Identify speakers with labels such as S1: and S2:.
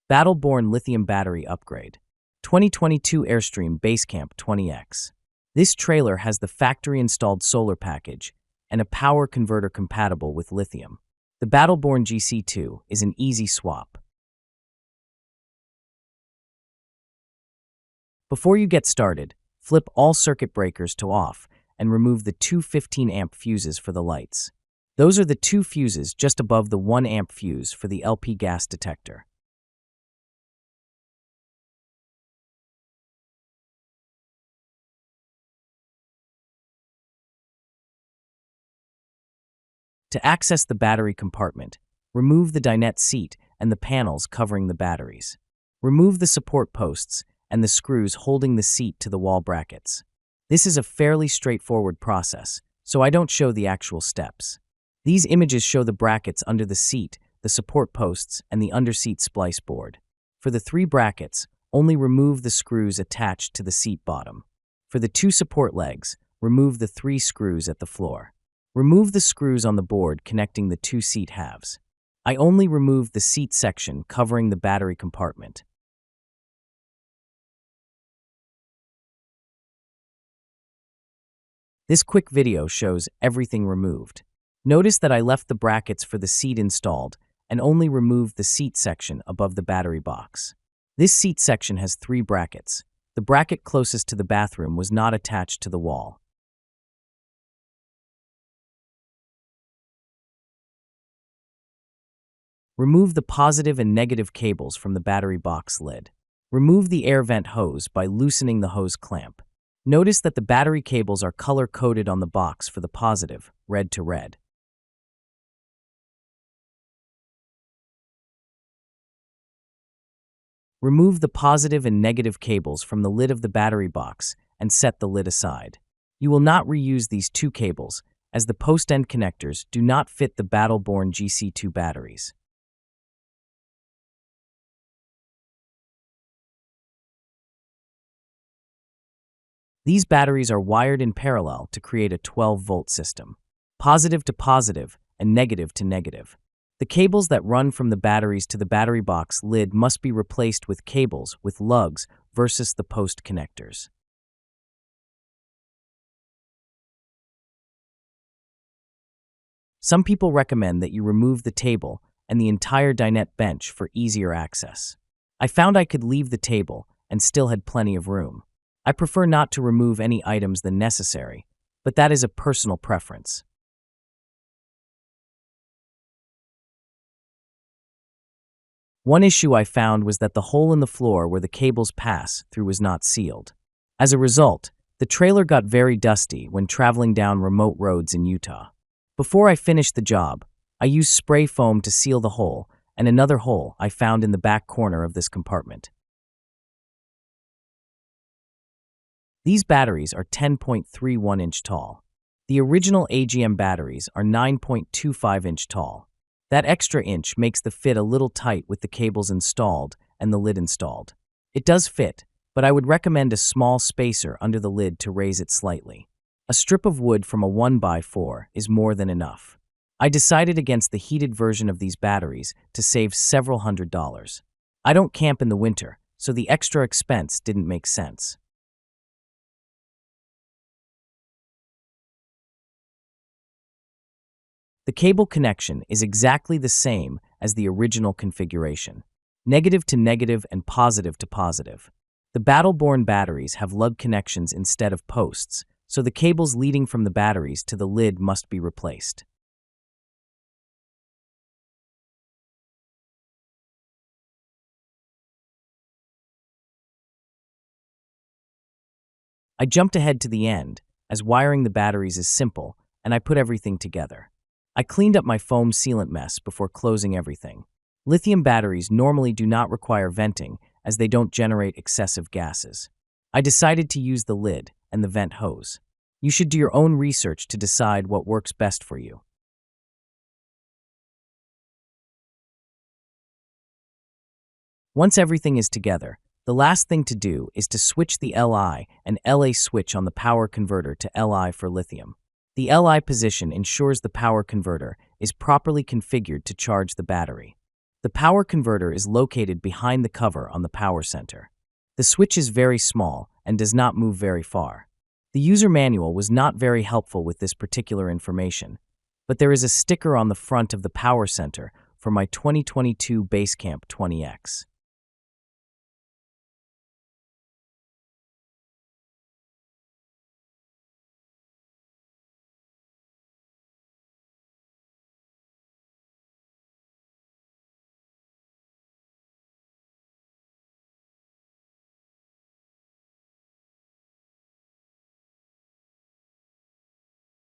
S1: Battleborn Lithium Battery Upgrade. 2022 Airstream Basecamp 20X. This trailer has the factory-installed solar package and a power converter compatible with lithium. The Battleborn GC2 is an easy swap. Before you get started, flip all circuit breakers to off and remove the two 15-amp fuses for the lights. Those are the two fuses just above the 1-amp fuse for the LP gas detector. To access the battery compartment, remove the dinette seat and the panels covering the batteries. Remove the support posts and the screws holding the seat to the wall brackets. This is a fairly straightforward process, so I don't show the actual steps. These images show the brackets under the seat, the support posts, and the underseat splice board. For the 3 brackets, only remove the screws attached to the seat bottom. For the 2 support legs, remove the 3 screws at the floor. Remove the screws on the board connecting the 2 seat halves. I only removed the seat section covering the battery compartment. This quick video shows everything removed. Notice that I left the brackets for the seat installed and only removed the seat section above the battery box. This seat section has 3 brackets. The bracket closest to the bathroom was not attached to the wall. Remove the positive and negative cables from the battery box lid. Remove the air vent hose by loosening the hose clamp. Notice that the battery cables are color-coded on the box for the positive, red to red. Remove the positive and negative cables from the lid of the battery box and set the lid aside. You will not reuse these 2 cables, as the post-end connectors do not fit the Battleborn GC2 batteries. These batteries are wired in parallel to create a 12-volt system, positive to positive and negative to negative. The cables that run from the batteries to the battery box lid must be replaced with cables with lugs versus the post connectors. Some people recommend that you remove the table and the entire dinette bench for easier access. I found I could leave the table and still had plenty of room. I prefer not to remove any items than necessary, but that is a personal preference. One issue I found was that the hole in the floor where the cables pass through was not sealed. As a result, the trailer got very dusty when traveling down remote roads in Utah. Before I finished the job, I used spray foam to seal the hole and another hole I found in the back corner of this compartment. These batteries are 10.31 inch tall. The original AGM batteries are 9.25 inch tall. That extra inch makes the fit a little tight with the cables installed and the lid installed. It does fit, but I would recommend a small spacer under the lid to raise it slightly. A strip of wood from a 1x4 is more than enough. I decided against the heated version of these batteries to save several $100s. I don't camp in the winter, so the extra expense didn't make sense. The cable connection is exactly the same as the original configuration, negative to negative and positive to positive. The Battleborn batteries have lug connections instead of posts, so the cables leading from the batteries to the lid must be replaced. I jumped ahead to the end, as wiring the batteries is simple, and I put everything together. I cleaned up my foam sealant mess before closing everything. Lithium batteries normally do not require venting as they don't generate excessive gases. I decided to use the lid and the vent hose. You should do your own research to decide what works best for you. Once everything is together, the last thing to do is to switch the LI and LA switch on the power converter to LI for lithium. The LI position ensures the power converter is properly configured to charge the battery. The power converter is located behind the cover on the power center. The switch is very small and does not move very far. The user manual was not very helpful with this particular information, but there is a sticker on the front of the power center for my 2022 Basecamp 20X.